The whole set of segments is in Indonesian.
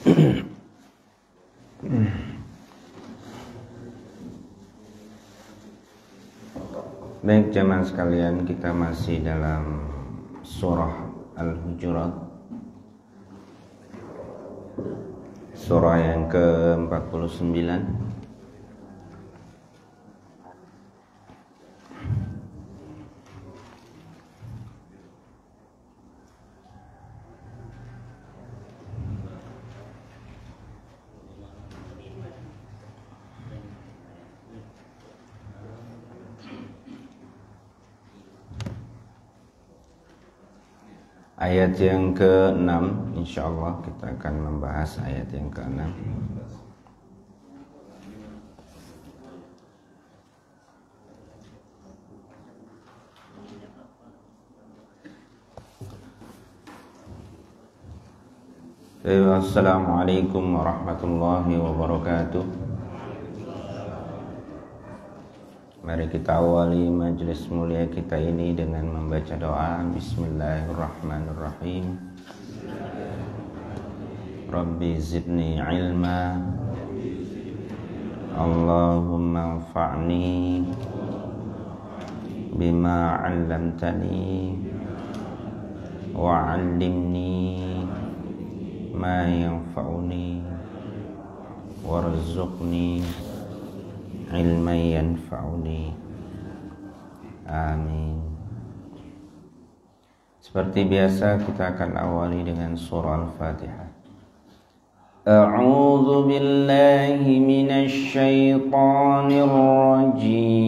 Baik jemaah sekalian, kita masih dalam surah Al-Hujurat, surah yang ke-49. Ayat yang ke-6, insyaallah kita akan membahas ayat yang ke-6. Assalamualaikum warahmatullahi wabarakatuh. Mari kita awali majelis mulia kita ini dengan membaca doa. Bismillahirrahmanirrahim. Rabbi zidni ilma, Allahumma anfa'ni bima 'allamtani wa 'allimni ma yanfa'uni warzuqni ilman yanfa'uni. Amin. Seperti biasa kita akan awali dengan surah Al-Fatihah. A'udzu billahi minasy syaithanir rajim.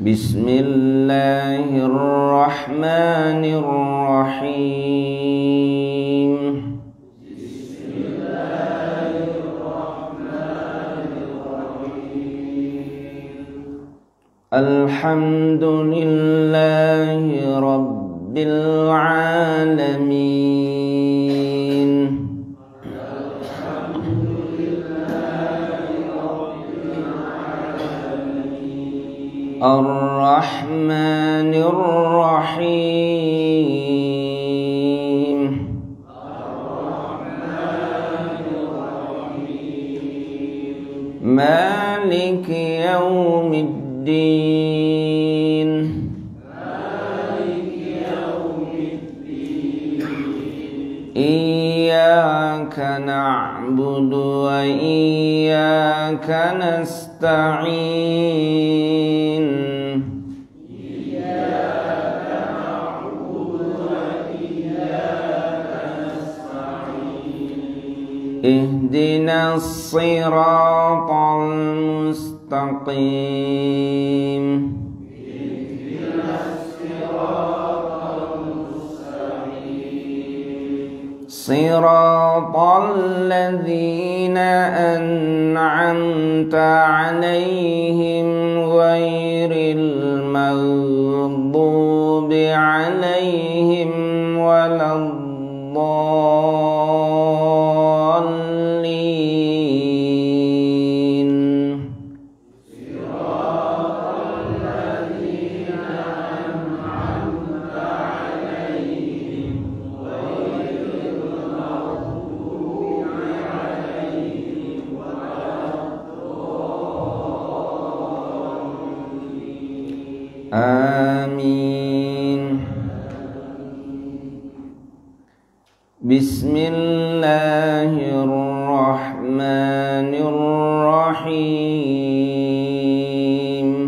Bismillahirrahmanirrahim. Alhamdulillahi rabbil alamin. Ar-Rahmanir Rahim. Maliki yaumiddin. Iyyaka na'budu wa iyyaka nasta'in. Ihdinas siratal mustaqim. Siratal ladzina an'amta 'alaihim ghairil maghdubi 'alaihim waladdallin. Amin. Bismillahirrahmanirrahim.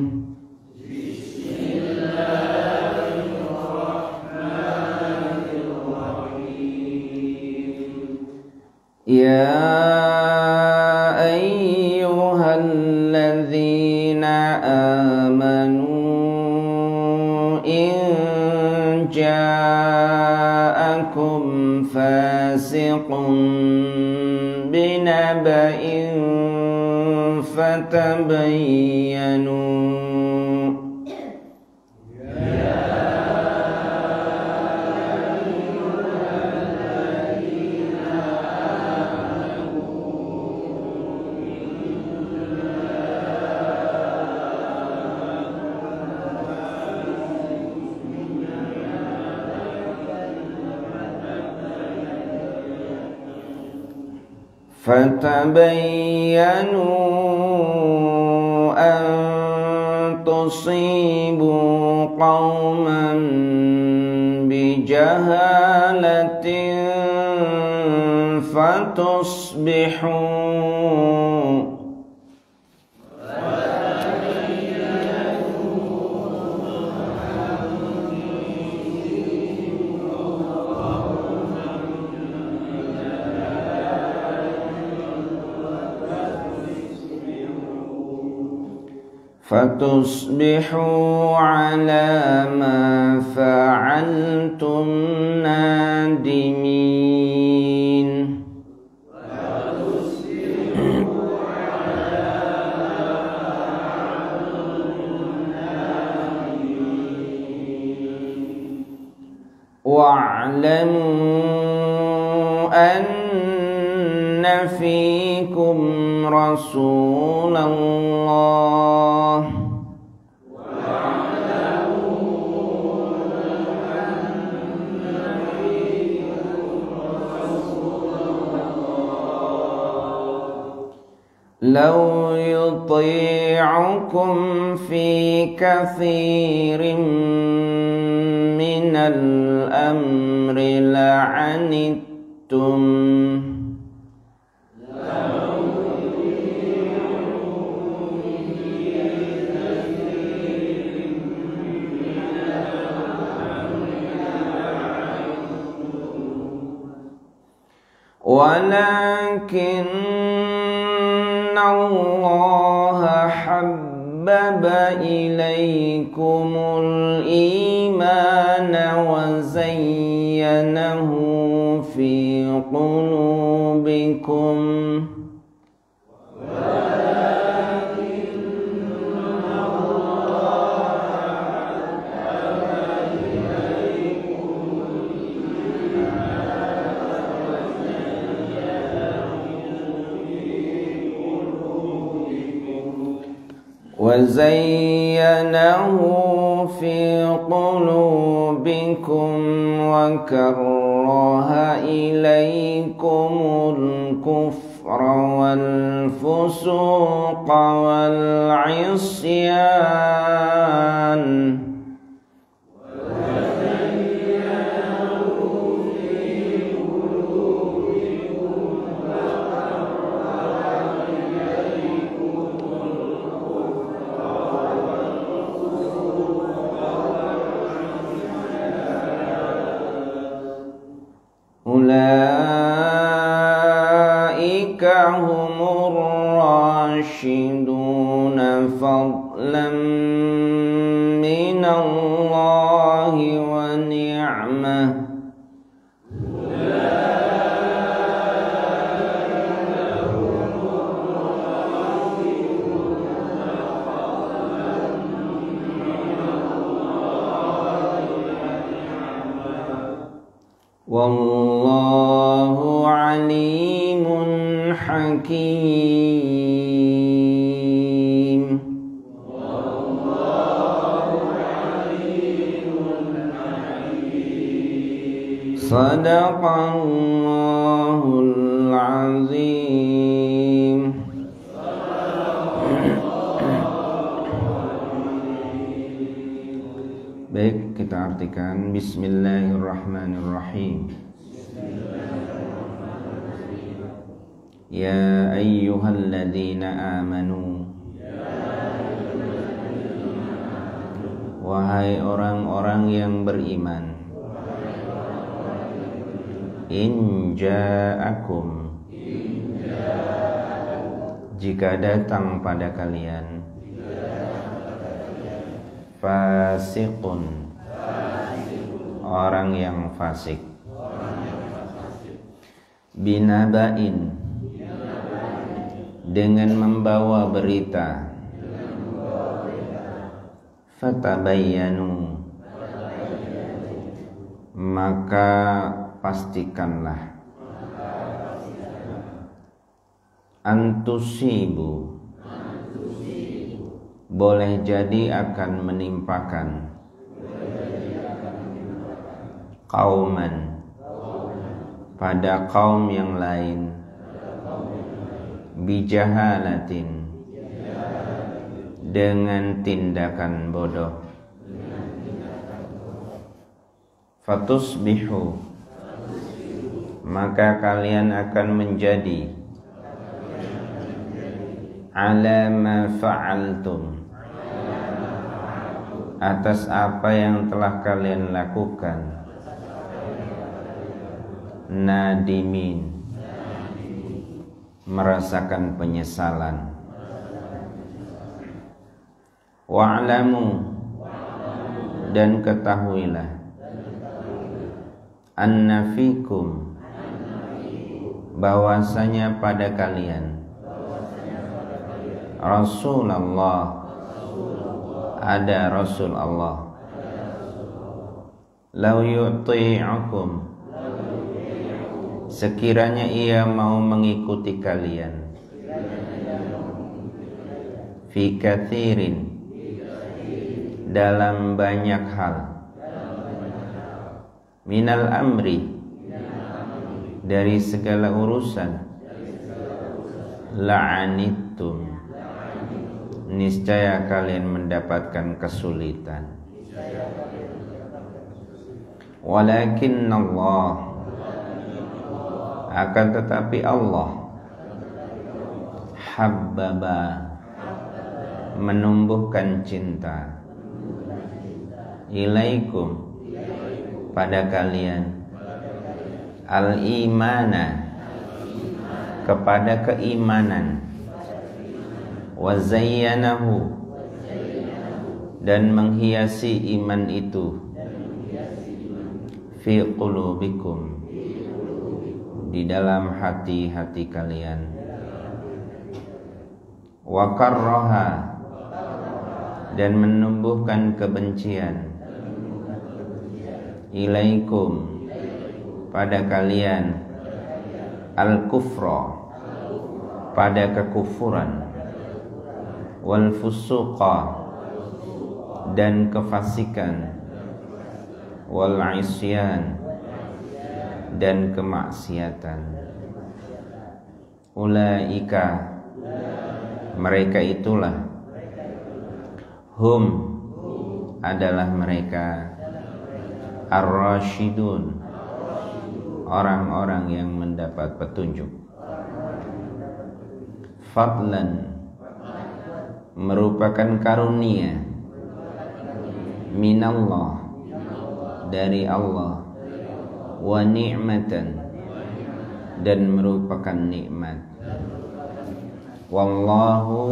Ya ayyuhalladzina amanu in ja'akum fasiqun binaba'in fatabayyanu. fatabayyanu an tusibu qauman bijahalatin fatusbihu ala ma fa'altum nadimin. Wa'lamu anna fikum Rasulullah law yuti'ukum fi kathirin minal amri la'anittum walakin Allah habbaba ilaikumul imana wa zayyanahu fi qulubikum وزينه في قلوبكم وكره إليكم الكفر والفسوق والعصيان ulaika humur rasyiduna fadlan minallahi wa ni'mah wallahu alimun hakim. Sadaqallahul azim. Baik, kita artikan. Bismillahirrahmanirrahim. Ya ayyuhalladzina amanu, wahai orang-orang yang beriman, in ja'akum, jika datang pada kalian, fasiqun, orang yang fasik, binaba'in, dengan membawa berita, fatabayyanu, maka pastikanlah, antusibu, boleh jadi akan menimpakan, qauman, pada kaum yang lain, bijahalatin, dengan tindakan bodoh, fatusbihu, maka kalian akan menjadi ala ma fa'altum, atas apa yang telah kalian lakukan, nadimin, merasakan penyesalan. Wa'lamu, dan ketahuilah, anna fikum, bahwasanya pada kalian, Rasulullah, ada Rasul Allah, lau yuti'ukum, sekiranya ia mau mengikuti kalian, fi katsirin, dalam banyak hal, minal amri, dari segala urusan, la'anittum, niscaya kalian mendapatkan kesulitan. Walakin Allah, akan tetapi Allah, habbaba, menumbuhkan cinta, ilaikum, pada kalian, al-imana, kepada keimanan, wa zayyanahu, dan menghiasi iman itu, fi qulubikum, di dalam hati-hati kalian, wa karraha, dan menumbuhkan kebencian, ilaikum, pada kalian, al-kufra, pada kekufuran, wal fusuqa, dan kefasikan, wal isyan, dan kemaksiatan. Ulaika, mereka itulah, hum, adalah mereka, ar-rasyidun, orang-orang yang mendapat petunjuk. Fadlan, merupakan karunia, minallah, dari Allah, wa ni'matan, dan merupakan nikmat. Wallahu,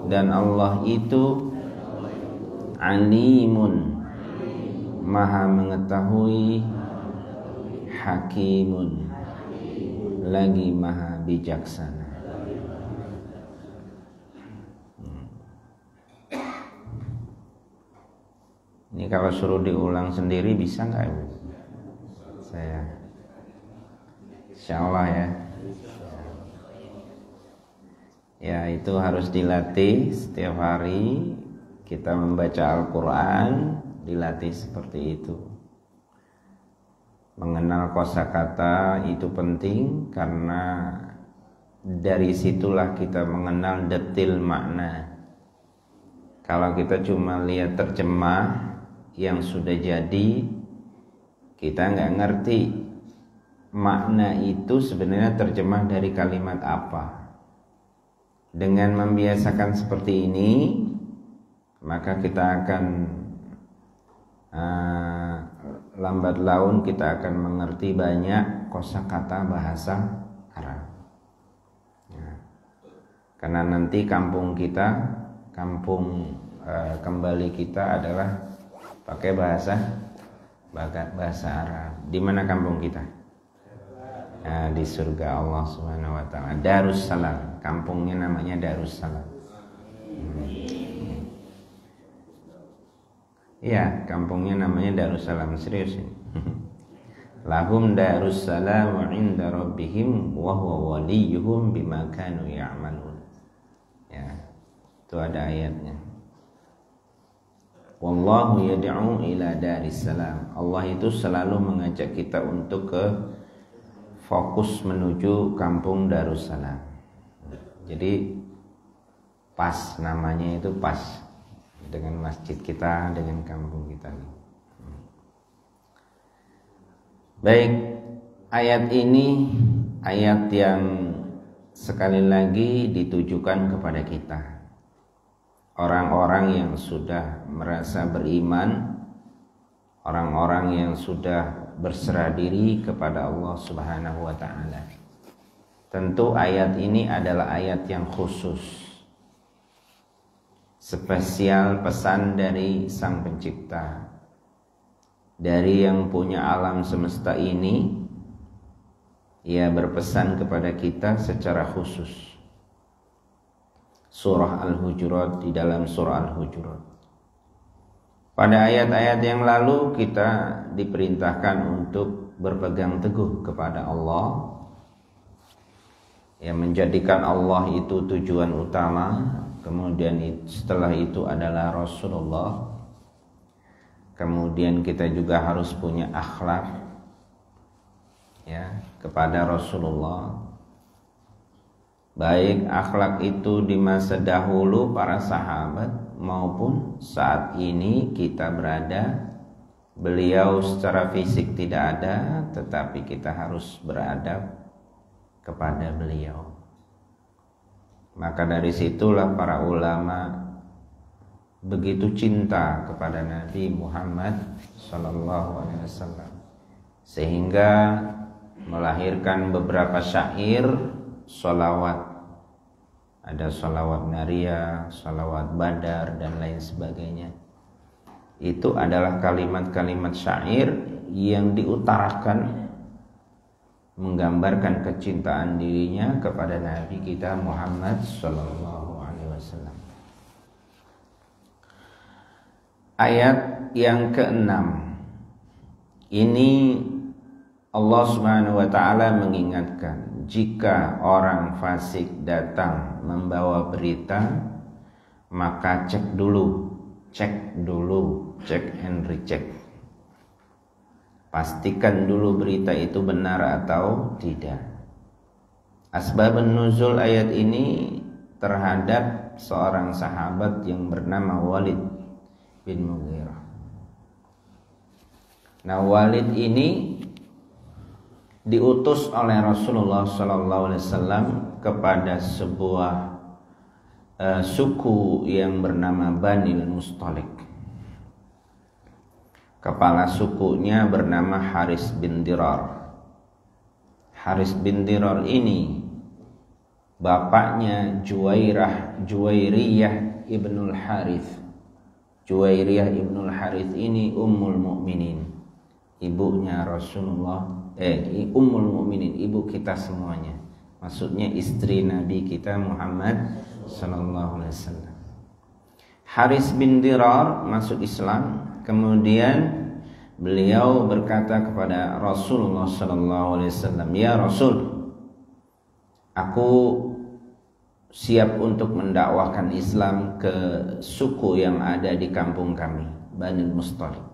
dan Allah itu, alimun, maha mengetahui, hakimun, lagi maha bijaksana. Ini kalau suruh diulang sendiri bisa nggak Ibu? Saya insyaallah ya. Ya, itu harus dilatih setiap hari. Kita membaca Al-Quran, dilatih seperti itu. Mengenal kosakata itu penting, karena dari situlah kita mengenal detil makna. Kalau kita cuma lihat terjemah yang sudah jadi, kita nggak ngerti makna itu sebenarnya terjemah dari kalimat apa. Dengan membiasakan seperti ini, maka kita akan lambat laun kita akan mengerti banyak kosakata bahasa Arab. Ya. Karena nanti kampung kita, kembali kita adalah pakai bahasa Arab. Di mana kampung kita? Nah, di surga Allah Subhanahu wa taala. Darussalam, kampungnya namanya Darussalam. Iya, kampungnya namanya Darussalam, serius ini. Lahum Darussalam 'inda rabbihim wa huwa waliyuhum bima kanu ya'malun. Ya. Itu ada ayatnya. Wallahu yad'u ila Darissalam. Allah itu selalu mengajak kita untuk ke fokus menuju kampung Darussalam. Jadi pas namanya itu pas dengan masjid kita, dengan kampung kita nih. Baik, ayat ini ayat yang sekali lagi ditujukan kepada kita, orang-orang yang sudah merasa beriman, orang-orang yang sudah berserah diri kepada Allah Subhanahu wa ta'ala. Tentu ayat ini adalah ayat yang khusus, spesial, pesan dari Sang Pencipta, dari yang punya alam semesta ini. Ia berpesan kepada kita secara khusus. Surah Al-Hujurat, di dalam surah Al-Hujurat, pada ayat-ayat yang lalu kita diperintahkan untuk berpegang teguh kepada Allah, yang menjadikan Allah itu tujuan utama. Kemudian setelah itu adalah Rasulullah. Kemudian kita juga harus punya akhlak ya kepada Rasulullah, baik akhlak itu di masa dahulu para sahabat maupun saat ini kita berada. Beliau secara fisik tidak ada, tetapi kita harus beradab kepada beliau. Maka dari situlah para ulama begitu cinta kepada Nabi Muhammad SAW, sehingga melahirkan beberapa syair sholawat. Ada sholawat Nariyah, sholawat Badar, dan lain sebagainya. Itu adalah kalimat-kalimat syair yang diutarakan menggambarkan kecintaan dirinya kepada Nabi kita Muhammad SAW. Ayat yang ke-6 ini Allah Subhanahu wa ta'ala mengingatkan, jika orang fasik datang membawa berita, maka cek dulu, check and recheck. Pastikan dulu berita itu benar atau tidak. Asbabun nuzul ayat ini terhadap seorang sahabat yang bernama Walid bin Mughirah. Nah, Walid ini diutus oleh Rasulullah SAW kepada sebuah suku yang bernama Banil Mustalik. Kepala sukunya bernama Haris bin Dirar. Haris bin Dirar ini bapaknya Juwairiyah ibnul Harith. Juwairiyah ibnul Harith ini Ummul Mukminin, ibunya Rasulullah, Ummul Mukminin, ibu kita semuanya. Maksudnya istri Nabi kita Muhammad sallallahu alaihi wasallam. Haris bin Dirar masuk Islam. Kemudian beliau berkata kepada Rasulullah sallallahu alaihi wasallam, "Ya Rasul, aku siap untuk mendakwahkan Islam ke suku yang ada di kampung kami, Banil Mustalik.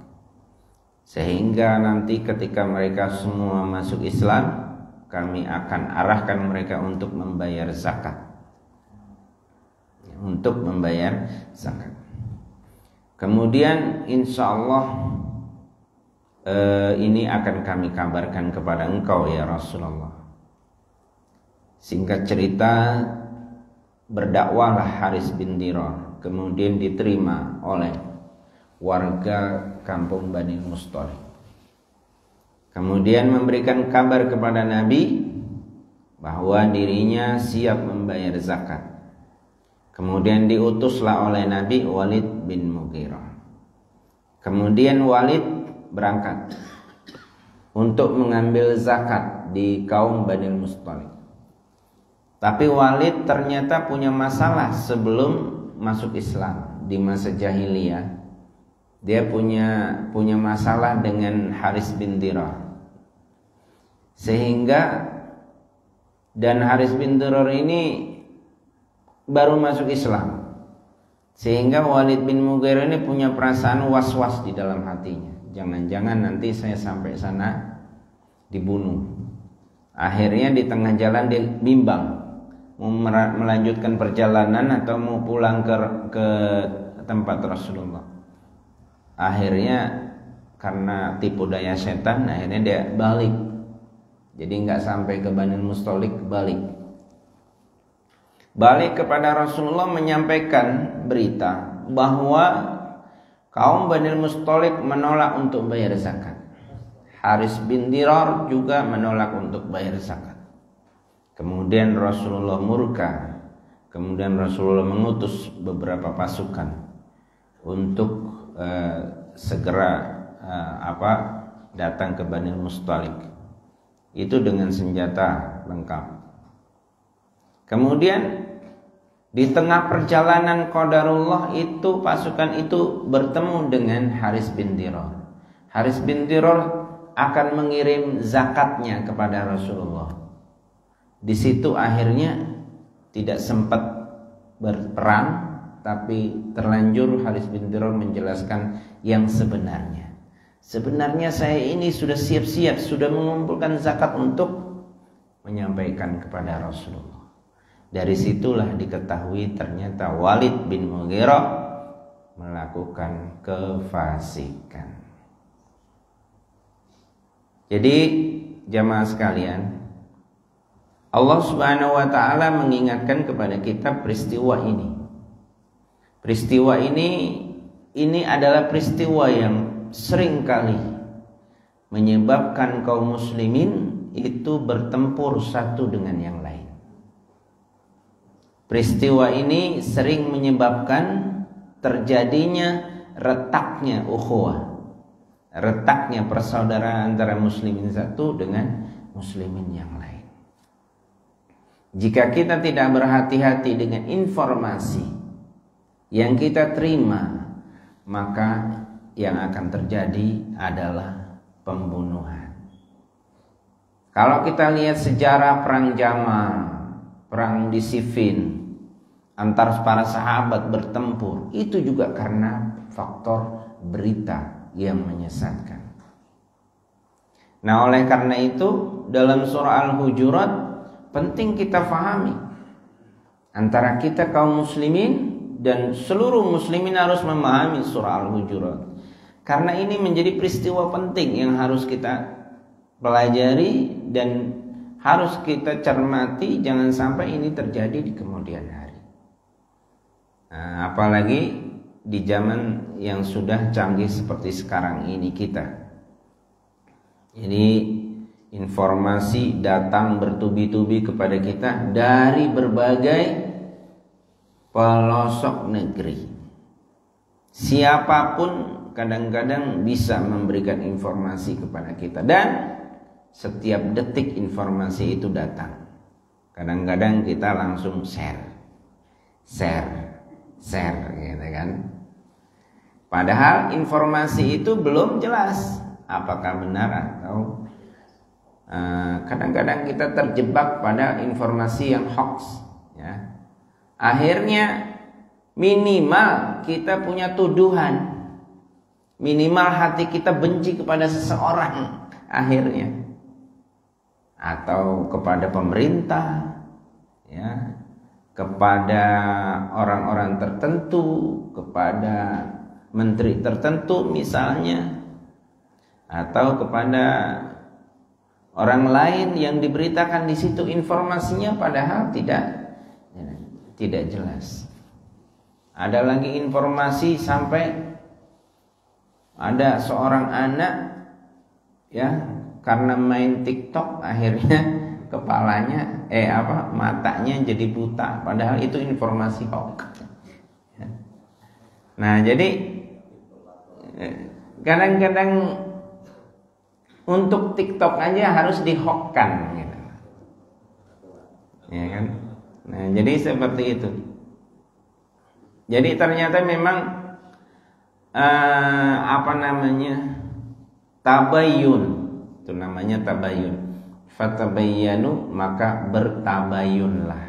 Sehingga nanti ketika mereka semua masuk Islam, kami akan arahkan mereka untuk membayar zakat." Untuk membayar zakat. Kemudian insya Allah ini akan kami kabarkan kepada engkau ya Rasulullah. Singkat cerita, berdakwahlah Haris bin Dirar, kemudian diterima oleh warga kampung Bani Mustalik. Kemudian memberikan kabar kepada Nabi bahwa dirinya siap membayar zakat. Kemudian diutuslah oleh Nabi Walid bin Mughirah. Kemudian Walid berangkat untuk mengambil zakat di kaum Bani Mustalik. Tapi Walid ternyata punya masalah sebelum masuk Islam. Di masa jahiliyah dia punya masalah dengan Haris bin Dirar. Sehingga dan Haris bin Dirar ini baru masuk Islam, sehingga Walid bin Mughirah ini punya perasaan was-was di dalam hatinya. Jangan-jangan nanti saya sampai sana dibunuh. Akhirnya di tengah jalan dia bimbang, mau melanjutkan perjalanan atau mau pulang ke tempat Rasulullah. Akhirnya karena tipu daya setan, akhirnya dia balik. Jadi nggak sampai ke Bani Mustalik, balik kepada Rasulullah menyampaikan berita bahwa kaum Bani Mustalik menolak untuk bayar zakat. Haris bin Dirar juga menolak untuk bayar zakat. Kemudian Rasulullah murka. Kemudian Rasulullah mengutus beberapa pasukan untuk segera datang ke Bani Mustalik. Itu dengan senjata lengkap. Kemudian di tengah perjalanan qadarullah itu pasukan itu bertemu dengan Haris bin Dirar. Haris bin Dirar akan mengirim zakatnya kepada Rasulullah. Di situ akhirnya tidak sempat berperang, tapi terlanjur Haris bin Dirar menjelaskan yang sebenarnya. Sebenarnya saya ini sudah siap-siap, sudah mengumpulkan zakat untuk menyampaikan kepada Rasulullah. Dari situlah diketahui ternyata Walid bin Mughirah melakukan kefasikan. Jadi jamaah sekalian, Allah Subhanahu wa taala mengingatkan kepada kita peristiwa ini. Peristiwa ini adalah peristiwa yang seringkali menyebabkan kaum muslimin itu bertempur satu dengan yang lain. Peristiwa ini sering menyebabkan terjadinya retaknya ukhuwah, retaknya persaudaraan antara muslimin satu dengan muslimin yang lain. Jika kita tidak berhati-hati dengan informasi yang kita terima, maka yang akan terjadi adalah pembunuhan. Kalau kita lihat sejarah perang Jamal, perang di Siffin, antar para sahabat bertempur, itu juga karena faktor berita yang menyesatkan. Nah, oleh karena itu dalam surah Al-Hujurat penting kita fahami antara kita kaum muslimin dan seluruh muslimin harus memahami surah Al-Hujurat. Karena ini menjadi peristiwa penting yang harus kita pelajari dan harus kita cermati, jangan sampai ini terjadi di kemudian hari. Nah, apalagi di zaman yang sudah canggih seperti sekarang ini kita. Jadi informasi datang bertubi-tubi kepada kita dari berbagai pelosok negeri. Siapapun kadang-kadang bisa memberikan informasi kepada kita, dan setiap detik informasi itu datang. Kadang-kadang kita langsung share gitu kan. Padahal informasi itu belum jelas apakah benar atau kadang-kadang kita terjebak pada informasi yang hoax, ya. Akhirnya minimal kita punya tuduhan, minimal hati kita benci kepada seseorang akhirnya, atau kepada pemerintah, ya, kepada orang-orang tertentu, kepada menteri tertentu misalnya, atau kepada orang lain yang diberitakan di situ informasinya padahal tidak jelas. Ada lagi informasi sampai ada seorang anak, ya, karena main TikTok akhirnya kepalanya matanya jadi buta, padahal itu informasi hoax. Nah, jadi kadang-kadang untuk TikTok aja harus dihoaxkan gitu. Ya kan? Nah, jadi seperti itu. Jadi ternyata memang tabayyun. Itu namanya tabayyun. Fatabayyanu, maka bertabayyunlah.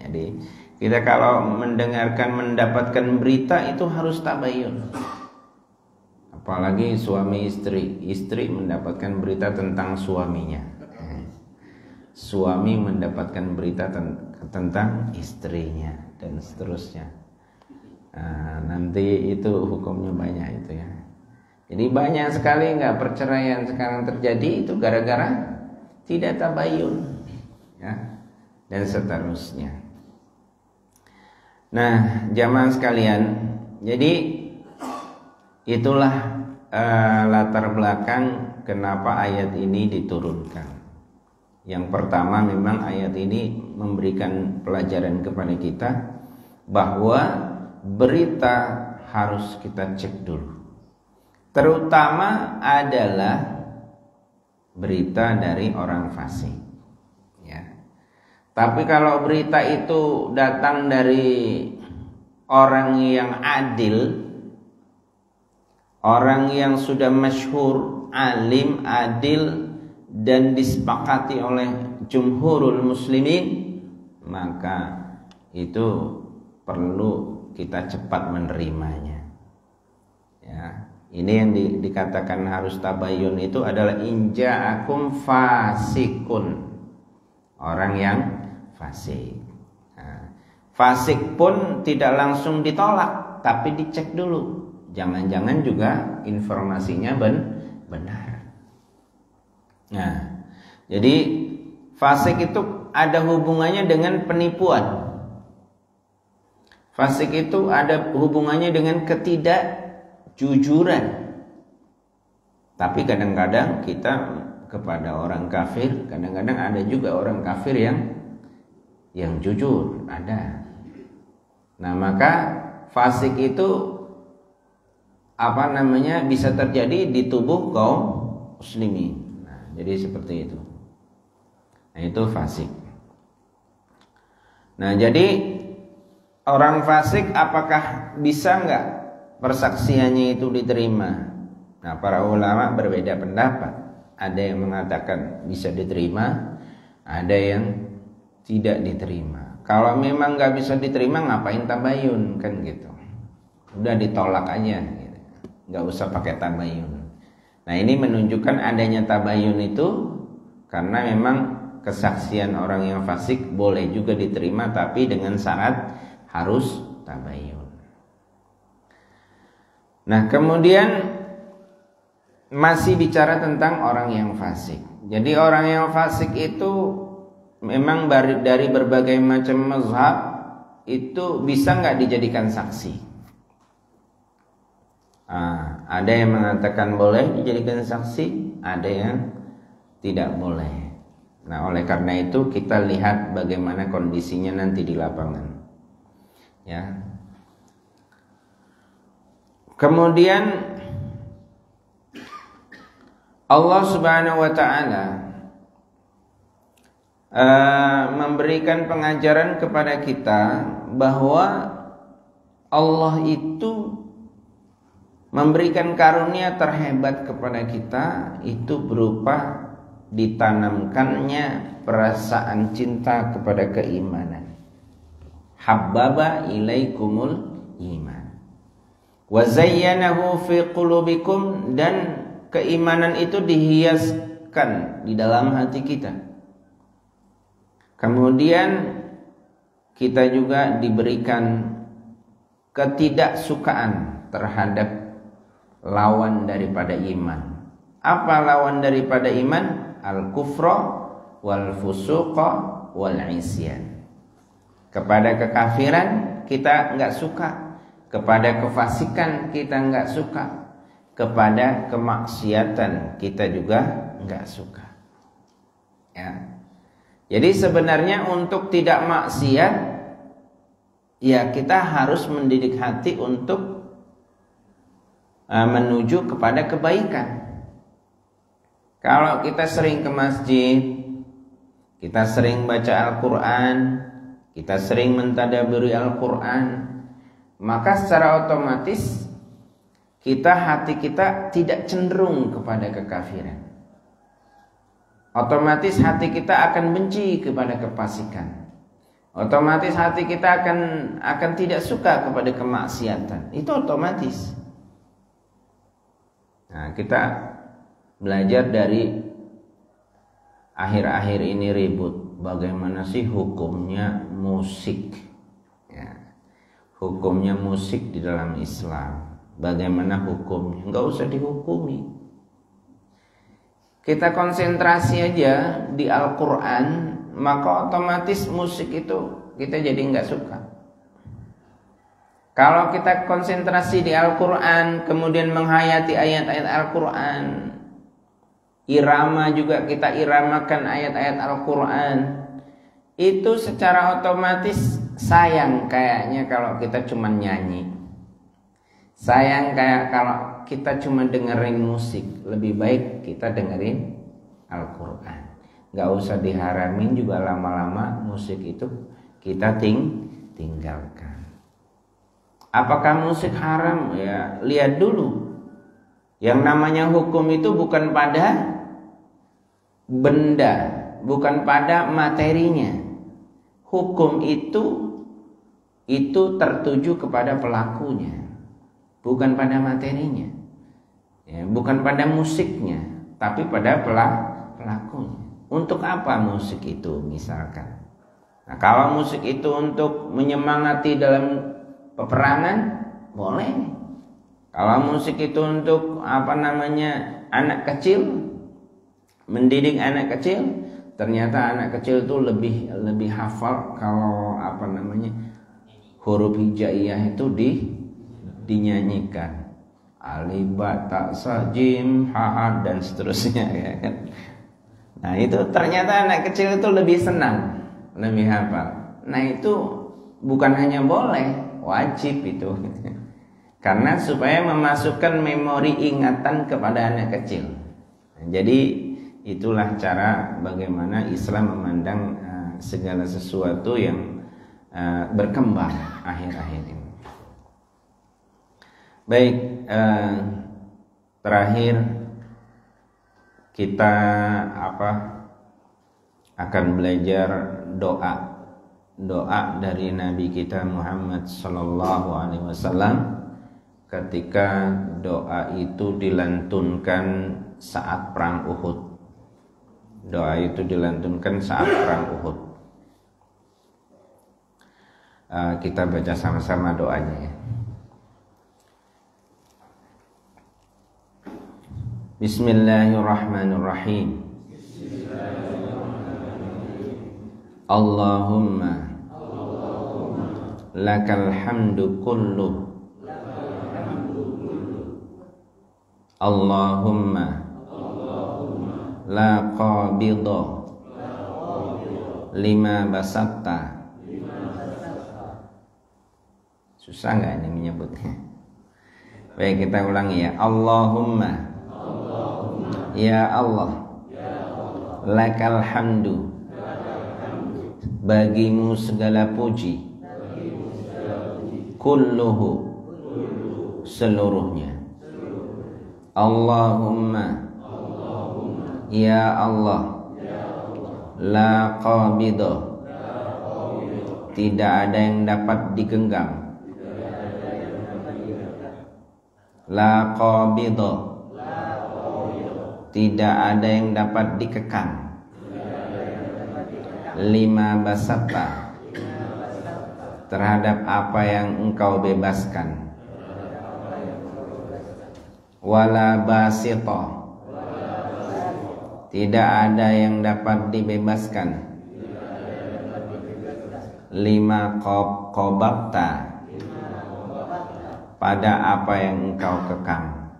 Jadi kita kalau mendapatkan berita itu harus tabayyun. Apalagi suami istri mendapatkan berita tentang suaminya. Suami mendapatkan berita tentang istrinya dan seterusnya. Nah, nanti itu hukumnya banyak itu ya. Jadi banyak sekali nggak perceraian sekarang terjadi itu gara-gara tidak tabayun ya, dan seterusnya. Nah, jamaah sekalian, jadi itulah latar belakang kenapa ayat ini diturunkan. Yang pertama, memang ayat ini memberikan pelajaran kepada kita bahwa berita harus kita cek dulu. Terutama adalah berita dari orang fasik. Ya. Tapi kalau berita itu datang dari orang yang adil, orang yang sudah masyhur, alim, adil, dan disepakati oleh jumhurul muslimin, maka itu perlu kita cepat menerimanya. Ya, ini yang dikatakan harus tabayun itu adalah inja'akum fasikun, orang yang fasik. Nah, fasik pun tidak langsung ditolak, tapi dicek dulu. Jangan-jangan juga informasinya benar. Nah, jadi fasik itu ada hubungannya dengan penipuan. Fasik itu ada hubungannya dengan ketidakjujuran. Tapi kadang-kadang kita kepada orang kafir, kadang-kadang ada juga orang kafir yang jujur, ada. Nah, maka fasik itu bisa terjadi di tubuh kaum muslimin. Nah, jadi seperti itu. Nah, itu fasik. Nah, jadi orang fasik apakah bisa enggak persaksiannya itu diterima? Nah, para ulama berbeda pendapat. Ada yang mengatakan bisa diterima, ada yang tidak diterima. Kalau memang enggak bisa diterima, ngapain tabayun, kan gitu. Udah ditolak aja gitu. Enggak usah pakai tabayun. Nah, ini menunjukkan adanya tabayun itu karena memang kesaksian orang yang fasik boleh juga diterima, tapi dengan syarat harus tabayun. Nah, kemudian masih bicara tentang orang yang fasik. Jadi orang yang fasik itu memang dari berbagai macam mazhab itu bisa nggak dijadikan saksi. Ada yang mengatakan boleh dijadikan saksi, ada yang tidak boleh. Nah, oleh karena itu kita lihat bagaimana kondisinya nanti di lapangan. Ya. Kemudian Allah Subhanahu wa taala memberikan pengajaran kepada kita bahwa Allah itu memberikan karunia terhebat kepada kita itu berupa ditanamkannya perasaan cinta kepada keimanan. Habbaba ilaikumul iman wa zayyanahu fi qulubikum, dan keimanan itu dihiaskan di dalam hati kita. Kemudian kita juga diberikan ketidaksukaan terhadap lawan daripada iman. Apa lawan daripada iman? Al-kufra wal fusuqa wal isyan. Kepada kekafiran kita enggak suka, kepada kefasikan kita enggak suka, kepada kemaksiatan kita juga enggak suka. Ya. Jadi sebenarnya untuk tidak maksiat, ya kita harus mendidik hati untuk menuju kepada kebaikan. Kalau kita sering ke masjid, kita sering baca Al-Quran, kita sering mentadaburi Al-Quran, maka secara otomatis hati kita tidak cenderung kepada kekafiran. Otomatis hati kita akan benci kepada kefasikan. Otomatis hati kita akan tidak suka kepada kemaksiatan. Itu otomatis. Nah, kita belajar dari akhir-akhir ini ribut, bagaimana sih hukumnya musik? Ya, hukumnya musik di dalam Islam. Bagaimana hukumnya? Nggak usah dihukumi. Kita konsentrasi aja di Al-Quran, maka otomatis musik itu kita jadi nggak suka. Kalau kita konsentrasi di Al-Quran, kemudian menghayati ayat-ayat Al-Quran, irama juga kita iramakan ayat-ayat Al-Quran, itu secara otomatis sayang kayaknya kalau kita cuma nyanyi. Sayang kayak kalau kita cuma dengerin musik. Lebih baik kita dengerin Al-Quran. Gak usah diharamin juga, lama-lama musik itu kita tinggalkan. Apakah musik haram? Ya, lihat dulu. Yang namanya hukum itu bukan pada benda, bukan pada materinya. Hukum itu tertuju kepada pelakunya, bukan pada materinya, ya, bukan pada musiknya, tapi pada pelakunya. Untuk apa musik itu misalkan? Nah, kalau musik itu untuk menyemangati dalam peperangan, boleh. Kalau musik itu untuk anak kecil, mendidik anak kecil, ternyata anak kecil itu lebih hafal kalau huruf hijaiyah itu dinyanyikan, alif ba ta sa jim ha ha dan seterusnya, ya kan. Nah, itu ternyata anak kecil itu lebih senang, lebih hafal. Nah, itu bukan hanya boleh, wajib itu. Karena supaya memasukkan memori ingatan kepada anak kecil. Nah, jadi itulah cara bagaimana Islam memandang segala sesuatu yang berkembang akhir-akhir ini. Baik, terakhir kita akan belajar doa dari Nabi kita Muhammad sallallahu alaihi wasallam ketika doa itu dilantunkan saat perang Uhud. Doa itu dilantunkan saat perang Uhud. Kita baca sama-sama doanya ya. Bismillahirrahmanirrahim. Allahumma lakal hamdu kullu. Allahumma la qabidha lima basatta. Susah nggak ini menyebutnya? Baik, kita ulangi ya. Allahumma, ya Allah, lakal hamdu, bagimu segala puji, kulluhu, seluruhnya. Allahumma, ya Allah, la qabidha, tidak ada yang dapat digenggam. La qabidha, tidak ada yang dapat dikekang. Lima basatta, terhadap apa yang engkau bebaskan. Wala basita, tidak ada yang dapat dibebaskan. Lima qabakta, pada apa yang engkau kekang.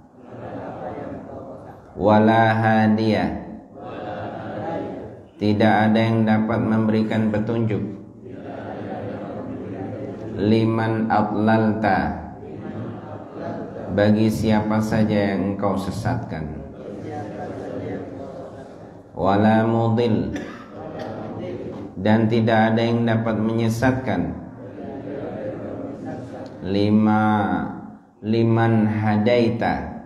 Wala hadiyah, tidak ada yang dapat memberikan petunjuk. Liman adlalta, bagi siapa saja yang engkau sesatkan. Wala mudil, dan tidak ada yang dapat menyesatkan. Liman hadaita,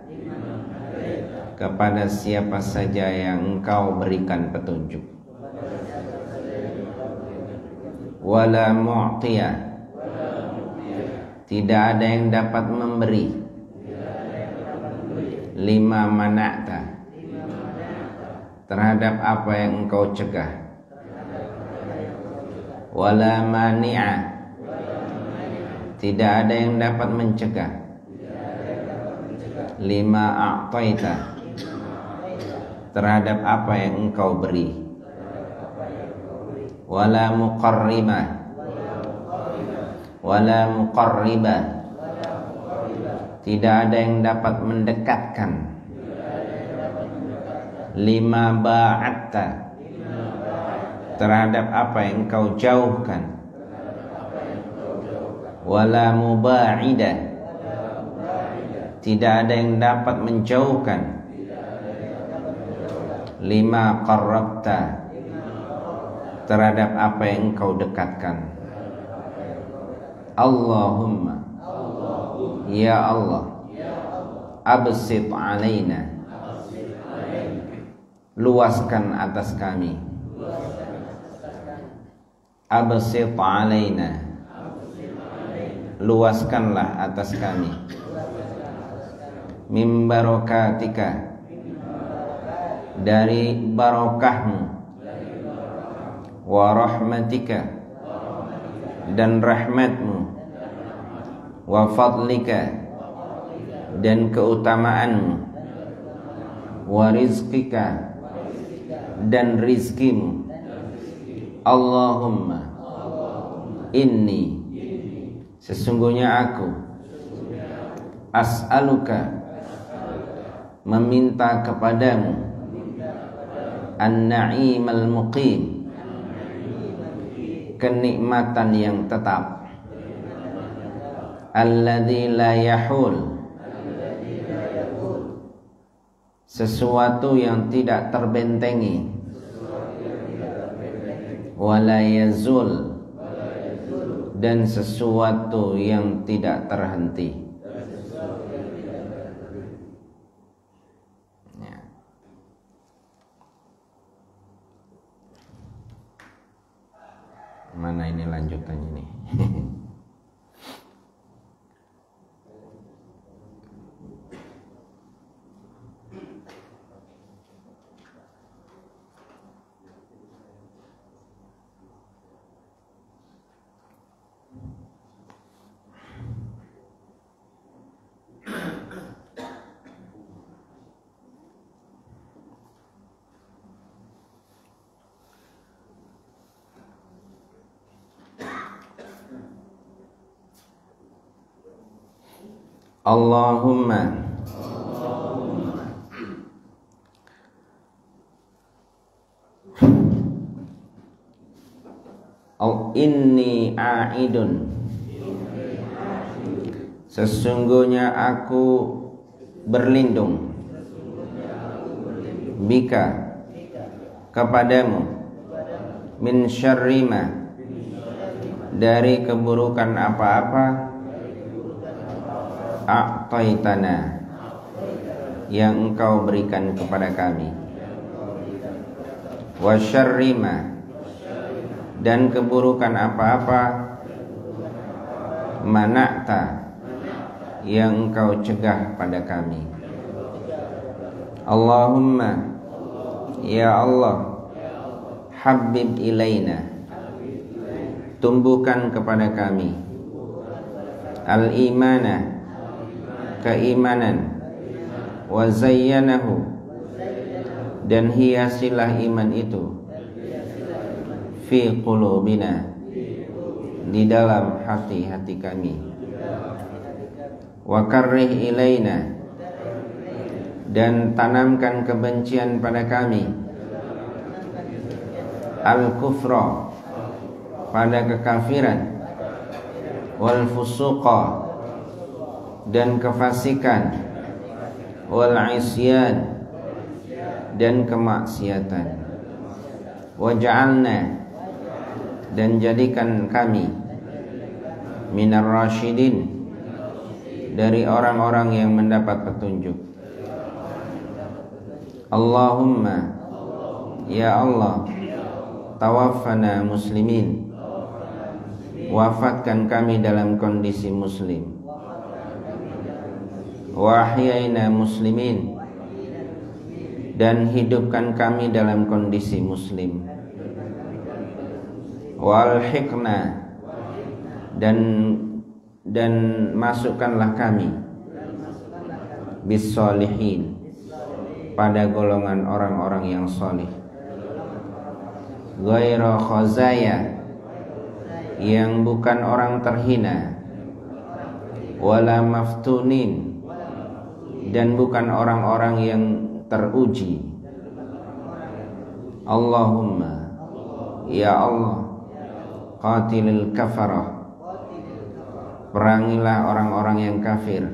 kepada siapa saja yang engkau berikan petunjuk. Wala mu'tiya, tidak ada yang dapat memberi. Lima mana'ta, terhadap apa yang engkau cegah. wala mani'a, tidak ada yang dapat mencegah, lima a'taita, terhadap apa yang engkau beri, wala muqarrima, wala muqarriba, tidak ada yang dapat mendekatkan, lima ba'atta, terhadap apa yang engkau jauhkan, wala muba'ida, tidak ada yang dapat menjauhkan, lima qarrabta, terhadap apa yang engkau dekatkan. Allahumma, ya Allah, absit alaina, luaskan atas kami, absit alaina, luaskanlah atas kami, min barakatika, dari barokahmu, wa rahmatika, dan rahmatmu, wa fadlika, dan keutamaanmu, wa rizqika, dan rizkimu. Allahumma, inni, sesungguhnya aku, as'aluka, meminta kepadamu, an-na'imal muqim, kenikmatan yang tetap, alladzi la yahul, sesuatu yang tidak terbentengi, wala yazul, dan sesuatu yang tidak terhenti. Mana ini lanjutannya nih? Allahumma, inni a'idun, sesungguhnya aku berlindung, bika, kepadamu, min syarrima, dari keburukan apa-apa, a'taitana, yang engkau berikan kepada kami, wa syarrima, dan keburukan apa-apa, mana'ta, yang engkau cegah pada kami. Allahumma, ya Allah, habib ilaina, tumbuhkan kepada kami, al-imana, keimanan, wa zayyanahu, dan hiasilah iman itu, fi qulubina, di dalam hati-hati kami, wa karrih ilaina, dan tanamkan kebencian pada kami, al-kufra, pada kekafiran, wal fusuqa, dan kefasikan, wal isyan, dan kemaksiatan, waj'alna, dan jadikan kami, minar rasyidin, dari orang-orang yang mendapat petunjuk. Allahumma, ya Allah, tawaffana muslimin, wafatkan kami dalam kondisi muslim, wa ahyaina muslimin, dan hidupkan kami dalam kondisi muslim, walhiqna, dan masukkanlah kami bis-sholihin, pada golongan orang-orang yang solih, ghaira khazaya, yang bukan orang terhina, wala maftunin, dan bukan orang-orang yang teruji. Allahumma, ya Allah, qatilil kafarah, perangilah orang-orang yang kafir,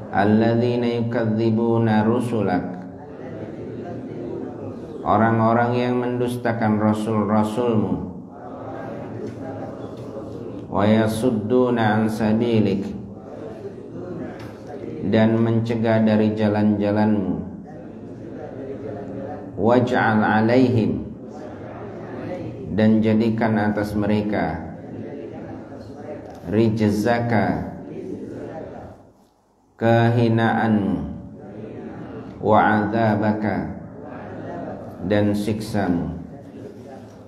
alladzina yukadzibuna rusulak, orang-orang yang mendustakan rasul-rasulmu, wa yasudduna an sabilik, dan mencegah dari jalan-jalanmu, waj'al alaihim, dan jadikan atas mereka rijzaka, kehinaanmu, wa adzabaka, dan siksamu.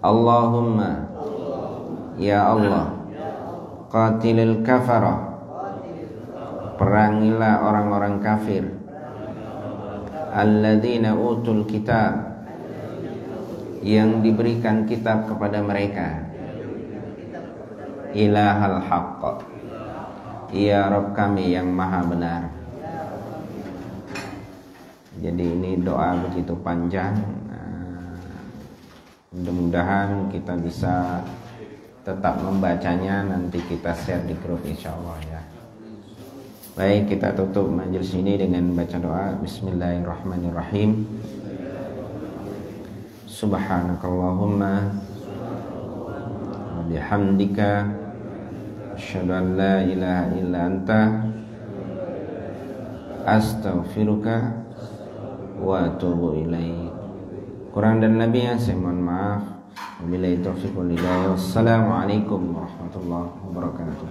Allahumma, ya Allah, qatilil kafarah, perangilah orang-orang kafir, alladzina utul kitab, yang diberikan kitab kepada mereka, ilahal haqq, ya Rabb kami yang maha benar. Jadi ini doa begitu panjang. Mudah-mudahan kita bisa tetap membacanya, nanti kita share di grup insyaallah ya. Baik, kita tutup majelis ini dengan baca doa. Bismillahirrahmanirrahim. Subhanakallahumma wa bihamdika, asyhadu an la ilaha illa anta, astaghfiruka wa atubu ilaik. Kurang dan lebihnya saya mohon maaf. Wabillahi taufiq wal hidayah. Wassalamualaikum warahmatullahi wabarakatuh.